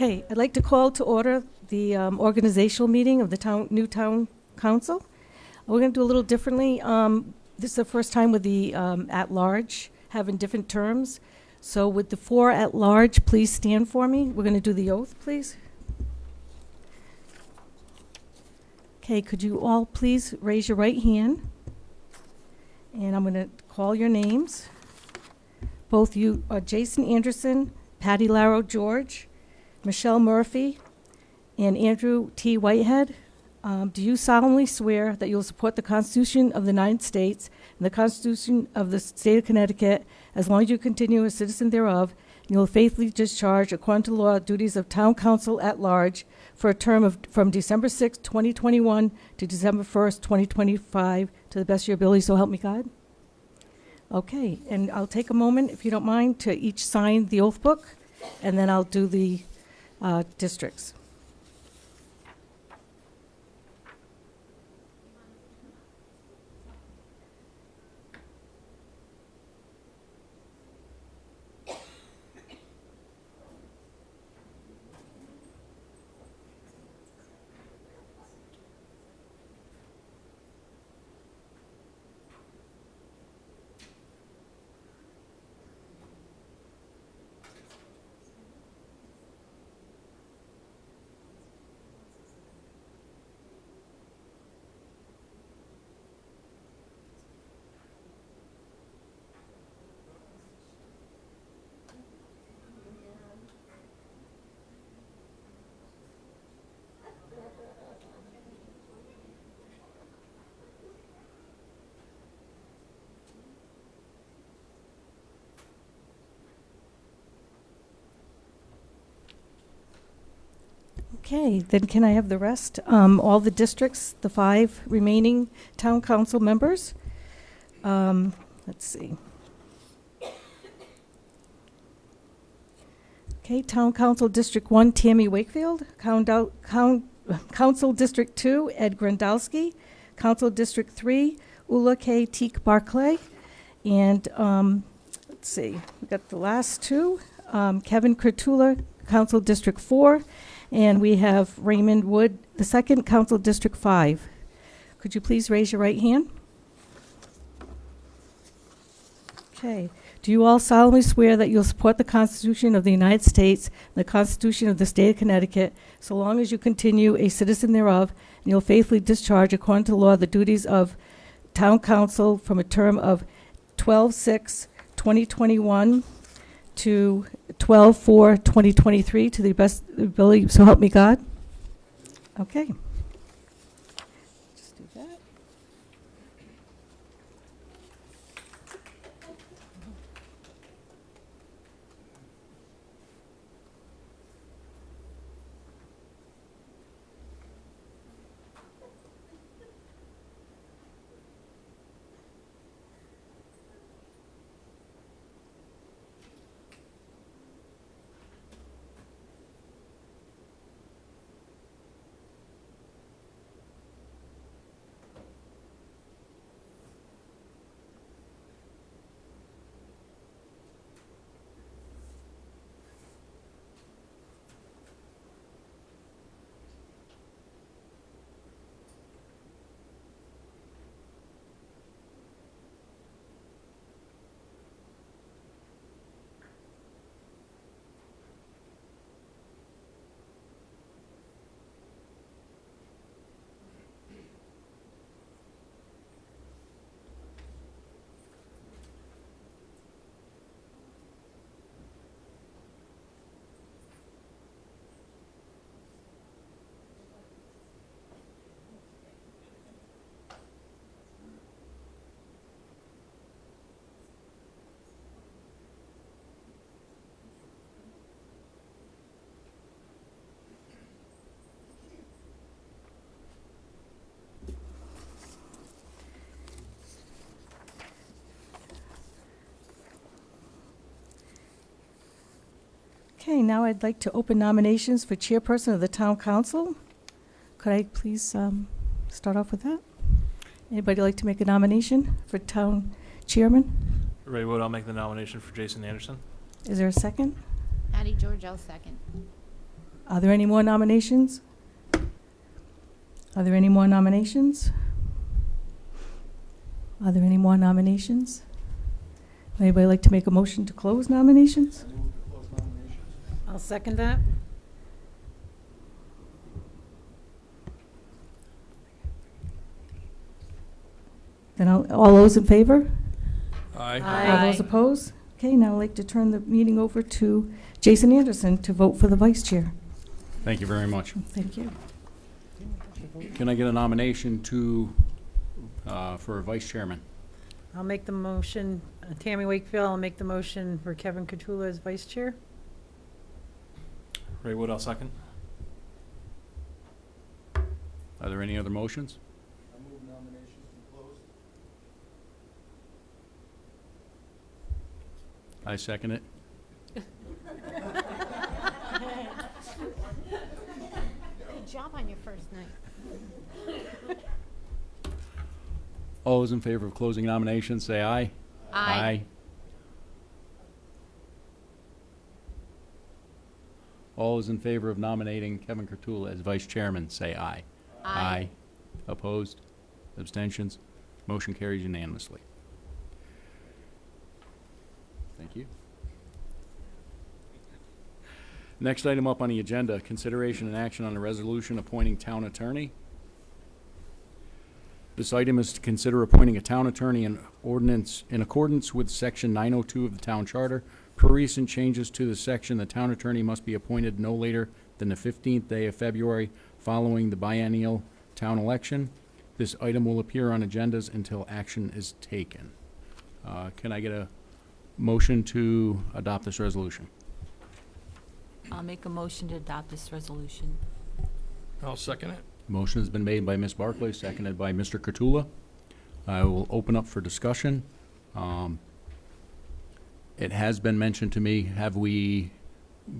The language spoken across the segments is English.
Okay, I'd like to call to order the organizational meeting of the Newtown Council. We're going to do a little differently. This is the first time with the at-large having different terms. So with the 4 at-large, please stand for me. We're going to do the oath, please. Okay, could you all please raise your right hand? And I'm going to call your names. Both you are Jason Anderson, Patty Laro George, Michelle Murphy, and Andrew T. Whitehead. Do you solemnly swear that you will support the Constitution of the United States and the Constitution of the State of Connecticut as long as you continue a citizen thereof, and you will faithfully discharge, according to law, duties of Town Council at large for a term of from December 6, 2021 to December 1st, 2025, to the best of your ability, so help me God? Okay, and I'll take a moment, if you don't mind, to each sign the oath book, and then I'll do the districts. Okay, then can I have the rest? All the districts, the 5 remaining town council members. Let's see. Okay, Town Council District 1, Tammy Wakefield. Council District 2, Ed Grandowski. Council District 3, Ula K. Teak Barclay. And let's see, we got the last 2. Kevin Kurtula, Council District 4. And we have Raymond Wood, the 2nd, Council District 5. Could you please raise your right hand? Okay. Do you all solemnly swear that you'll support the Constitution of the United States and the Constitution of the State of Connecticut, so long as you continue a citizen thereof, and you'll faithfully discharge, according to law, the duties of Town Council from a term of 12/6/2021 to 12/4/2023 to the best ability, so help me God? Okay. Just do that. Okay, now I'd like to open nominations for chairperson of the town council. Could I please start off with that? Anybody like to make a nomination for town chairman? Ray Wood, I'll make the nomination for Jason Anderson. Is there a second? Patty George, I'll second. Are there any more nominations? Are there any more nominations? Are there any more nominations? Would anybody like to make a motion to close nominations? I move to close nominations. I'll second that. Then all those in favor? Aye. All those opposed? Okay, now I'd like to turn the meeting over to Jason Anderson to vote for the vice chair. Thank you very much. Thank you. Can I get a nomination for vice chairman? I'll make the motion. Tammy Wakefield, I'll make the motion for Kevin Catula as vice chair. Ray Wood, I'll second. Are there any other motions? I move nominations to close. I second it. Good job on your first night. All those in favor of closing nominations, say aye. Aye. All those in favor of nominating Kevin Curtula as vice chairman, say aye. Aye. Opposed? Abstentions? Motion carries unanimously. Thank you. Next item up on the agenda, consideration and action on a resolution appointing town attorney. This item is to consider appointing a town attorney in accordance with Section 902 of the Town Charter. Per recent changes to the section, the town attorney must be appointed no later than the 15th day of February following the biennial town election. This item will appear on agendas until action is taken. Can I get a motion to adopt this resolution? I'll make a motion to adopt this resolution. I'll second it. Motion has been made by Ms. Barclay, seconded by Mr. Curtula. I will open up for discussion. It has been mentioned to me, have we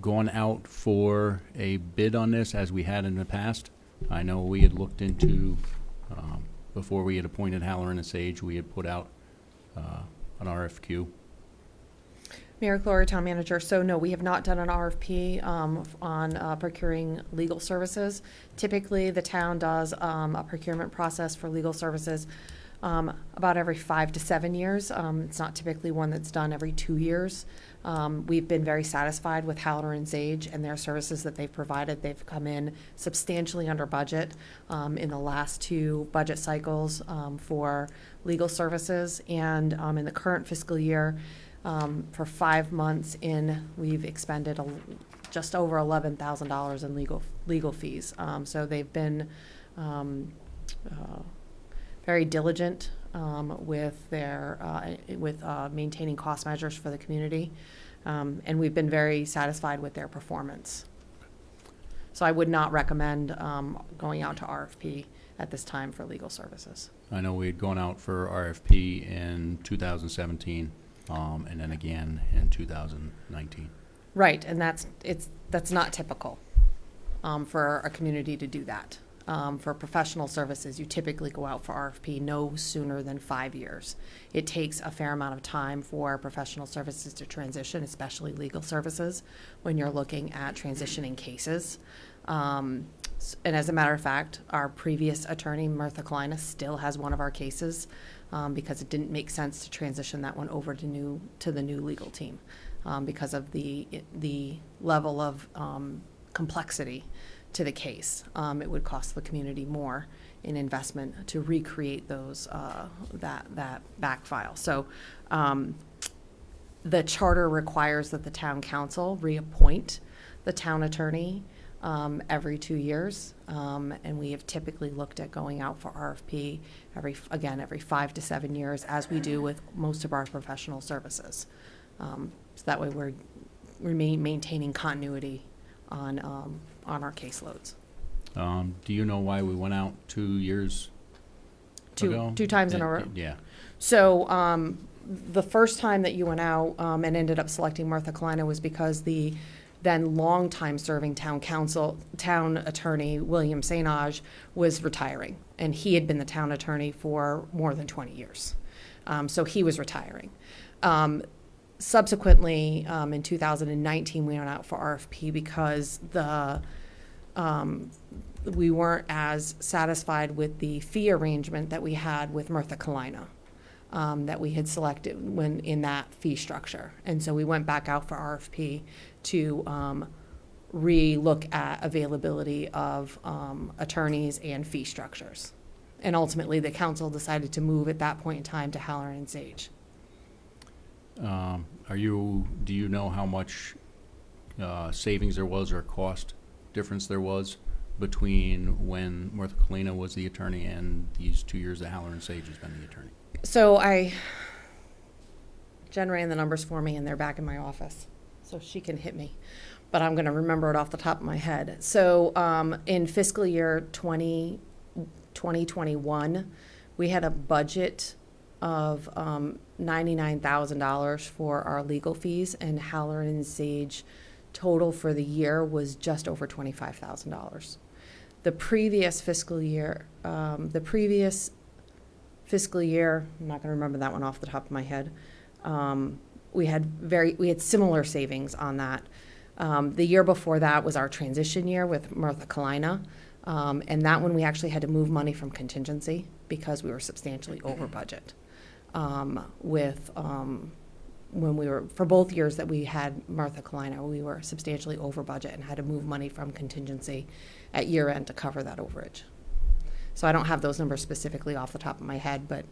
gone out for a bid on this as we had in the past? I know we had looked into, before we had appointed Halloran and Sage, we had put out an RFQ. Mayor Clory, Town Manager. So no, we have not done an RFP on procuring legal services. Typically, the town does a procurement process for legal services about every 5 to 7 years. It's not typically one that's done every 2 years. We've been very satisfied with Halloran and Sage and their services that they've provided. They've come in substantially under budget in the last 2 budget cycles for legal services. And in the current fiscal year, for 5 months in, we've expended just over $11,000 in legal fees. So they've been very diligent with their maintaining cost measures for the community, and we've been very satisfied with their performance. So I would not recommend going out to RFP at this time for legal services. I know we had gone out for RFP in 2017. And then again in 2019. Right, and that's not typical for a community to do that. For professional services, you typically go out for RFP no sooner than 5 years. It takes a fair amount of time for professional services to transition, especially legal services, when you're looking at transitioning cases. And as a matter of fact, our previous attorney, Martha Kleina, still has one of our cases because it didn't make sense to transition that one over to the new legal team because of the level of complexity to the case. It would cost the community more in investment to recreate those that back file. So the charter requires that the town council reappoint the town attorney every 2 years, and we have typically looked at going out for RFP every 5 to 7 years, as we do with most of our professional services. So that way we're maintaining continuity on our caseloads. Do you know why we went out 2 years ago? Two times in a row? Yeah. So the first time that you went out and ended up selecting Martha Kleina was because the then longtime serving town attorney, William Sainage, was retiring. And he had been the town attorney for more than 20 years. So he was retiring. Subsequently, in 2019, we went out for RFP because we weren't as satisfied with the fee arrangement that we had with Merthyr Kalina, that we had selected when in that fee structure. And so we went back out for RFP to re-look at availability of attorneys and fee structures. And ultimately, the council decided to move at that point in time to Halloran and Sage. Do you know how much savings there was or cost difference there was between when Merthyr Kalina was the attorney and these 2 years that Halloran and Sage has been the attorney? So Jen ran the numbers for me, and they're back in my office, so she can hit me. But I'm going to remember it off the top of my head. So in fiscal year 2021, we had a budget of $99,000 for our legal fees, and Halloran and Sage total for the year was just over $25,000. The previous fiscal year, I'm not going to remember that one off the top of my head. We had similar savings on that. The year before that was our transition year with Merthyr Kalina. And that one we actually had to move money from contingency because we were substantially over budget. When we were, for both years that we had Merthyr Kalina, we were substantially over budget and had to move money from contingency at year end to cover that overage. So I don't have those numbers specifically off the top of my head, but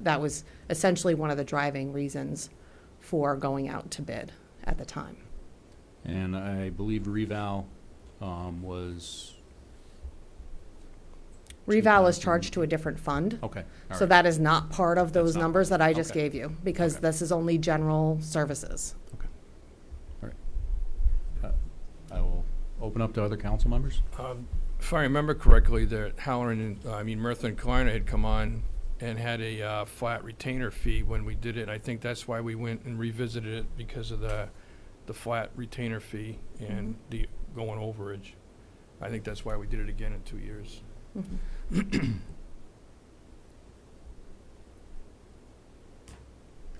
that was essentially one of the driving reasons for going out to bid at the time. And I believe reval was... Reval is charged to a different fund. Okay. All So right. that is not part of those That's not numbers part. that I just Okay. gave you, because Okay. this is only general services. I will open up to other council members. If I remember correctly, that Merthyr and Kalina had come on and had a flat retainer fee when we did it. I think that's why we went and revisited it, because of the flat retainer fee and the going overage. I think that's why we did it again in 2 years.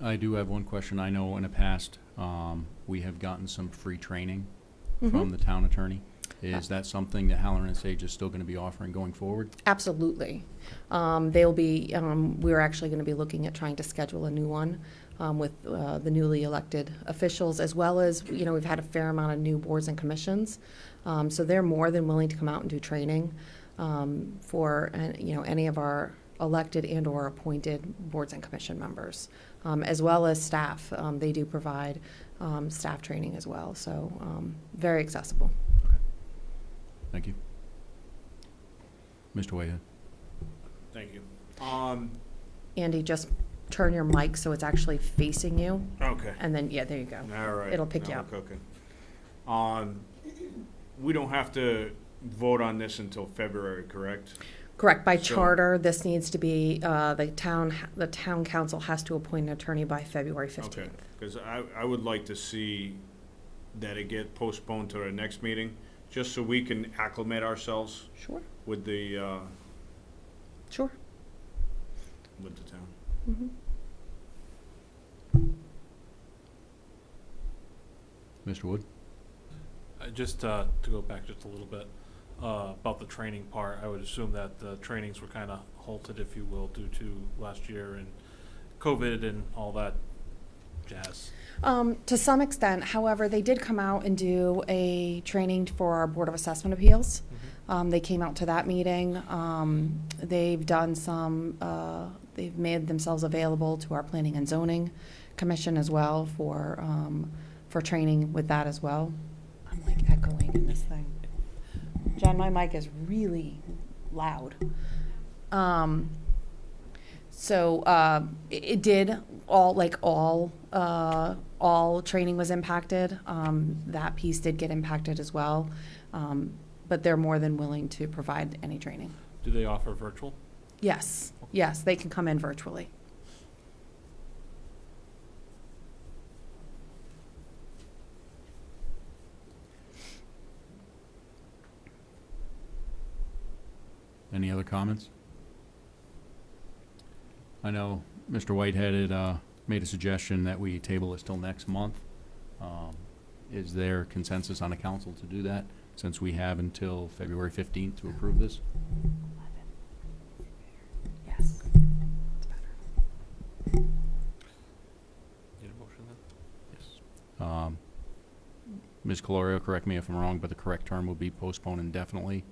I do have one question. I know in the past, we have gotten some free training from the town attorney. Is that something that Halloran and Sage is still going to be offering going forward? Absolutely. They'll be, we're actually going to be looking at trying to schedule a new one with the newly elected officials, as well as, we've had a fair amount of new boards and commissions. So they're more than willing to come out and do training for, any of our elected and or appointed boards and commission members, as well as staff. They do provide staff training as well, so very accessible. Thank you. Mr. Whitehead. Thank you. Andy, just turn your mic so it's actually facing you, Okay. and then, there you go. All right. It'll pick Now you we're up. cooking. We don't have to vote on this until February, correct? Correct. By So- charter, this needs to be, the town council has to appoint an attorney by February Okay, 15th. because I would like to see that it get postponed to our next meeting, just so we can acclimate ourselves Sure, with the sure. town. Mhm. Mr. Wood? Just to go back just a little bit about the training part, I would assume that the trainings were kind of halted, if you will, due to last year and COVID and all that jazz. To some extent, however, they did come out and do a training for our Board of Assessment Appeals. They came out to that meeting. They've done they've made themselves available to our Planning and Zoning Commission as well for training with that as well. I'm like echoing in this thing. Jen, my mic is really loud. It did all training was impacted. That piece did get impacted as well. But they're more than willing to provide any training. Do they offer virtual? Yes, they can come in virtually. Any other comments? I know Mr. Whitehead had made a suggestion that we table this till next month. Is there consensus on the council to do that? since we have until February 15th to approve this. Yes. Need a motion then? Yes. Ms. Calorio, correct me if I'm wrong, but the correct term would be postpone indefinitely,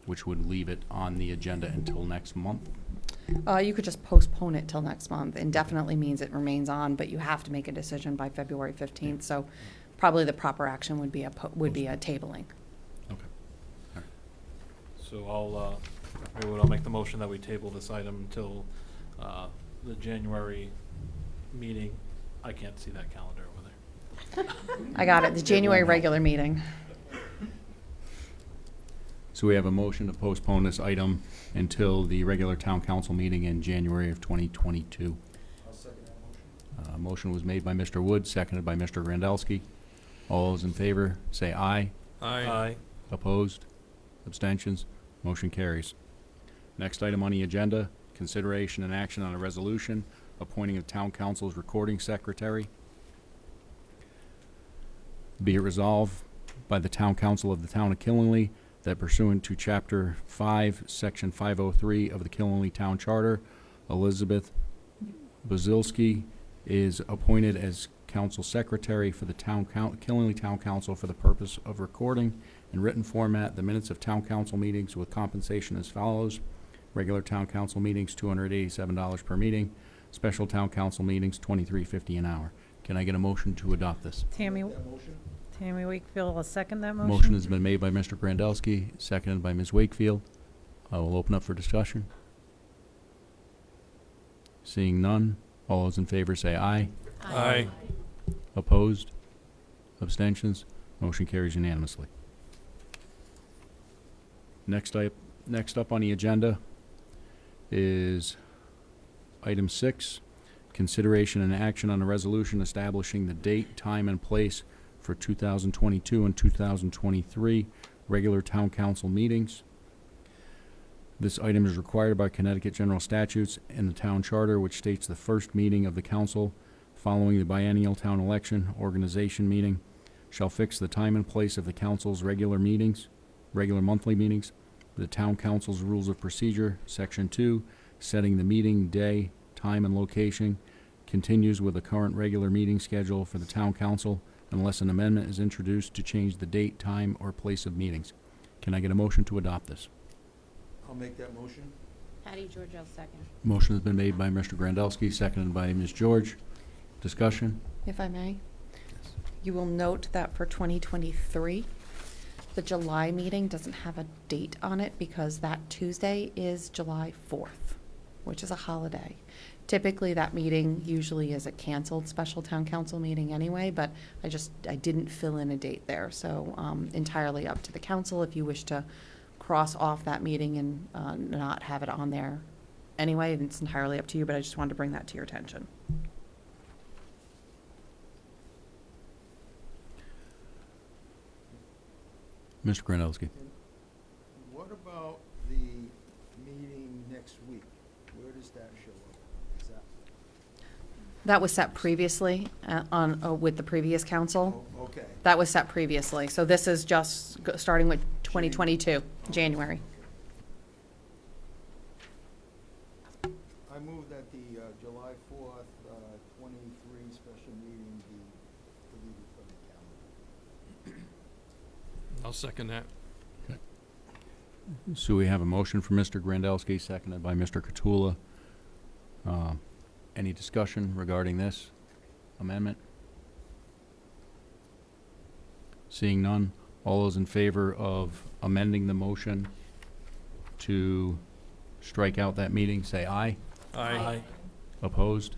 which would leave it on the agenda until next month. You could just postpone it till next month. Indefinitely means it remains on, but you have to make a decision by February 15th. So probably the proper action would be a tabling. Okay. So I'll make the motion that we table this item until the January meeting. I can't see that calendar over there. I got it, the January regular meeting. So we have a motion to postpone this item until the regular town council meeting in January of 2022. I'll second that motion. Motion was made by Mr. Wood, seconded by Mr. Grandelski. All those in favor, say aye. Aye. Opposed? Abstentions? Motion carries. Next item on the agenda, consideration and action on a resolution appointing a town council's recording secretary. Be it resolved by the town council of the town of Killenly that pursuant to Chapter 5, Section 503 of the Killenly Town Charter, Elizabeth Bazilski is appointed as council secretary for the Killenly Town Council for the purpose of recording in written format the minutes of town council meetings with compensation as follows. Regular town council meetings, $287 per meeting. Special town council meetings, $23.50 an hour. Can I get a motion to adopt this? Tammy That motion? Wakefield will second that motion. Motion has been made by Mr. Grandelski, seconded by Ms. Wakefield. I will open up for discussion. Seeing none, all those in favor say aye. Aye. Opposed? Abstentions? Motion carries unanimously. Next up on the agenda is item 6, consideration and action on a resolution establishing the date, time, and place for 2022 and 2023 regular town council meetings. This item is required by Connecticut General Statutes and the Town Charter, which states the first meeting of the council following the biennial town election organization meeting shall fix the time and place of the council's regular monthly meetings. The town council's rules of procedure, Section 2, setting the meeting day, time, and location, continues with the current regular meeting schedule for the town council unless an amendment is introduced to change the date, time, or place of meetings. Can I get a motion to adopt this? I'll make that motion. Patty George, I'll second. Motion has been made by Mr. Grandelski, seconded by Ms. George. Discussion? If I may. You will note that for 2023, the July meeting doesn't have a date on it because that Tuesday is July 4th, which is a holiday. Typically, that meeting usually is a canceled special town council meeting anyway, but I didn't fill in a date there. So entirely up to the council if you wish to cross off that meeting and not have it on there anyway. It's entirely up to you, but I just wanted to bring that to your attention. Mr. Grandelski. What about the meeting next week? Where does that show up? Is that? That was set previously with the previous council. Oh, okay. That was set previously. So this is just starting with 2022, January. I move that the July 4th, 23 special meeting be deleted from the calendar. I'll second that. So we have a motion from Mr. Grandelski, seconded by Mr. Catula. Any discussion regarding this amendment? Seeing none, all those in favor of amending the motion to strike out that meeting, say aye. Aye. Opposed?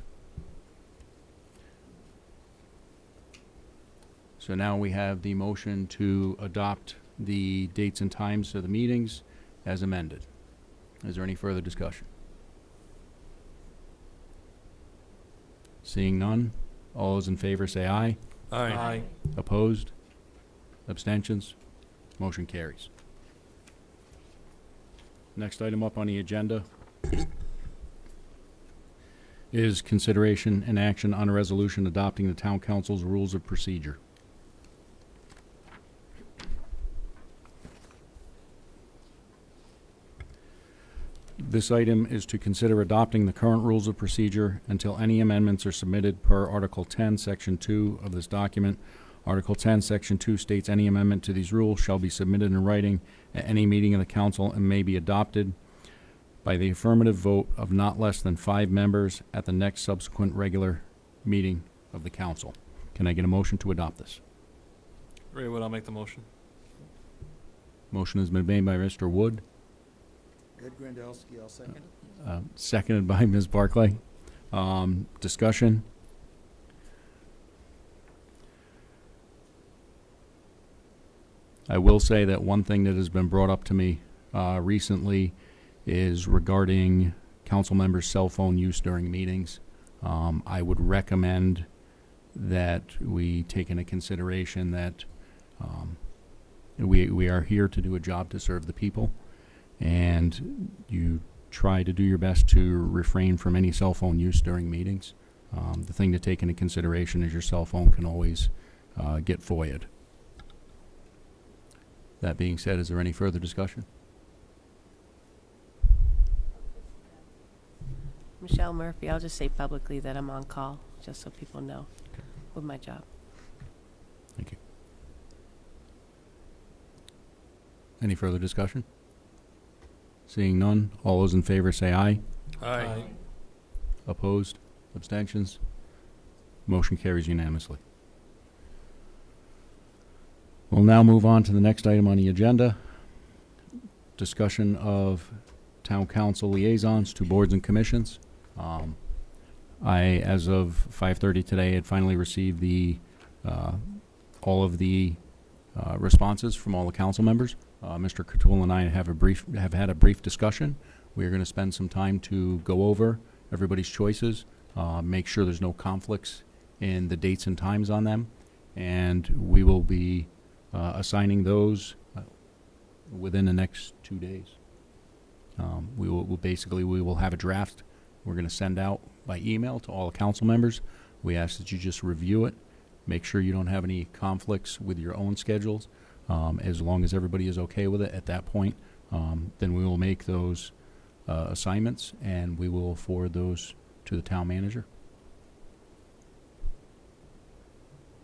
So now we have the motion to adopt the dates and times of the meetings as amended. Is there any further discussion? Seeing none, all those in favor say aye. Aye. Opposed? Abstentions? Motion carries. Next item up on the agenda is consideration and action on a resolution adopting the town council's rules of procedure. This item is to consider adopting the current rules of procedure until any amendments are submitted per Article 10, Section 2 of this document. Article 10, Section 2 states any amendment to these rules shall be submitted in writing at any meeting of the council and may be adopted by the affirmative vote of not less than 5 members at the next subsequent regular meeting of the council. Can I get a motion to adopt this? Ray Wood, I'll make the motion. Motion has been made by Mr. Wood, Ed Grandelsky, I'll second it. seconded by Ms. Barclay. Discussion? I will say that one thing that has been brought up to me recently is regarding council members' cell phone use during meetings. I would recommend that we take into consideration that we are here to do a job to serve the people, and you try to do your best to refrain from any cell phone use during meetings. The thing to take into consideration is your cell phone can always get FOIA'd. That being said, is there any further discussion? Michelle Murphy, I'll just say publicly that I'm on call, just so people know with my job. Thank you. Any further discussion? Seeing none, all those in favor say aye. Aye. Opposed? Abstentions? Motion carries unanimously. We'll now move on to the next item on the agenda. Discussion of town council liaisons to boards and commissions. I, as of 5:30 today, had finally received the all of the responses from all the council members. Mr. Catul and I have had a brief discussion. We are going to spend some time to go over everybody's choices, make sure there's no conflicts in the dates and times on them, and we will be assigning those within the next 2 days. We will have a draft we're going to send out by email to all the council members. We ask that you just review it, make sure you don't have any conflicts with your own schedules. As long as everybody is okay with it at that point, then we will make those assignments and we will forward those to the town manager.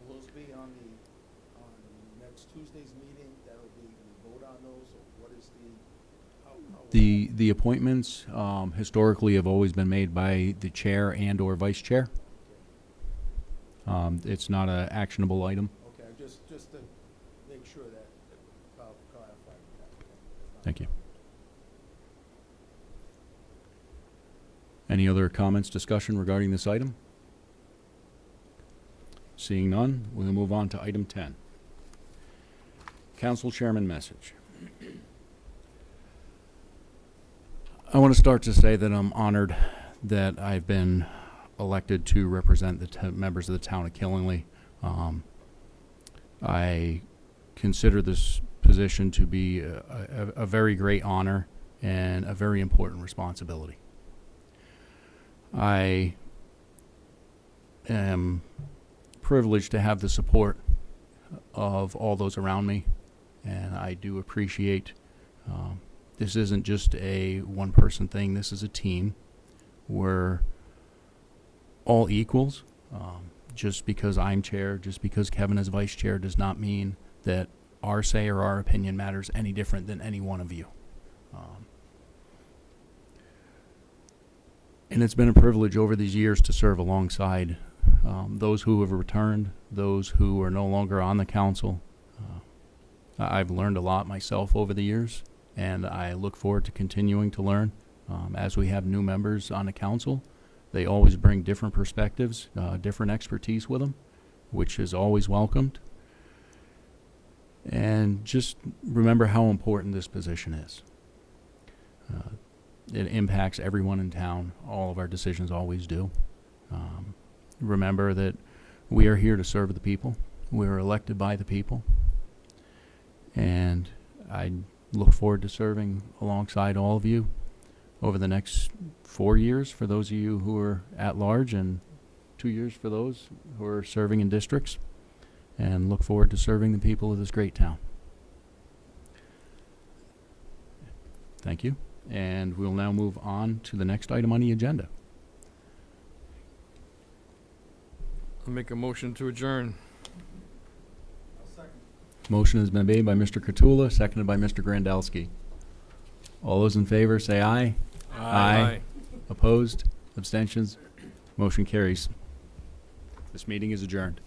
Will those be on next Tuesday's meeting? That'll be, we vote on those, or what is The appointments historically have always been made by the chair and or vice chair. It's not an actionable item. Okay, just to make sure that clarified that. Thank you. Any other comments, discussion regarding this item? Seeing none, we'll move on to item 10. Council Chairman message. I want to start to say that I'm honored that I've been elected to represent the members of the town of Killingly. I consider this position to be a very great honor and a very important responsibility. I am privileged to have the support of all those around me, and I do appreciate this isn't just a one-person thing. This is a team. We're all equals. Just because I'm chair, just because Kevin is vice chair, does not mean that our say or our opinion matters any different than any one of you. And it's been a privilege over these years to serve alongside those who have returned, those who are no longer on the council. I've learned a lot myself over the years, and I look forward to continuing to learn. As we have new members on the council, they always bring different perspectives, different expertise with them, which is always welcomed. And just remember how important this position is. It impacts everyone in town. All of our decisions always do. Remember that we are here to serve the people. We are elected by the people. And I look forward to serving alongside all of you over the next 4 years for those of you who are at large, and 2 years for those who are serving in districts, and look forward to serving the people of this great town. Thank you. And we'll now move on to the next item on the agenda. I'll make a motion to adjourn. Motion has been made by Mr. Cottula, seconded by Mr. Grandelsky. All those in favor say aye. Aye. Opposed? Abstentions? Motion carries. This meeting is adjourned.